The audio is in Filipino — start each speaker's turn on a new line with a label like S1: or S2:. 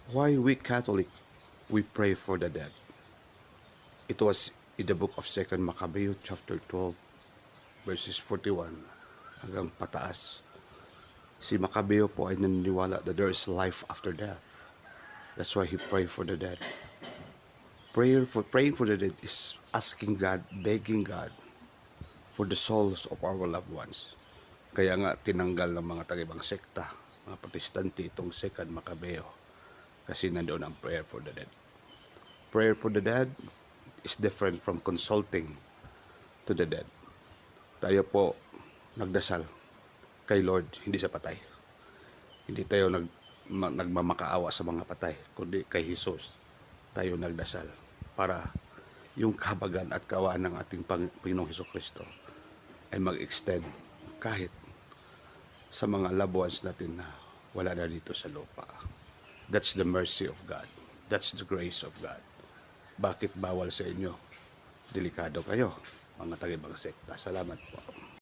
S1: Why we Catholic, we pray for the dead. It was in the book of 2 Maccabees chapter 12 verses 41 hanggang pataas. Si Maccabeo po ay naniniwala that there is life after death. That's why he prayed for the dead. Praying for the dead is asking God, begging God for the souls of our loved ones. Kaya nga tinanggal ng mga taga-ibang sekta, mga protestante itong 2 Maccabeo kasi nandoon ang prayer for the dead. Prayer for the dead is different from consulting to the dead. Tayo po nagdasal kay Lord, hindi sa patay. Hindi tayo nagmamakaawa sa mga patay, kundi kay Jesus tayo nagdasal para yung kahabagan at kawaan ng ating Panginoong Hesukristo ay mag-extend kahit sa mga loved ones natin na wala na dito sa lupa. That's the mercy of God. That's the grace of God. Bakit bawal sa inyo? Delikado kayo, mga taga-ibang sekta. Salamat po.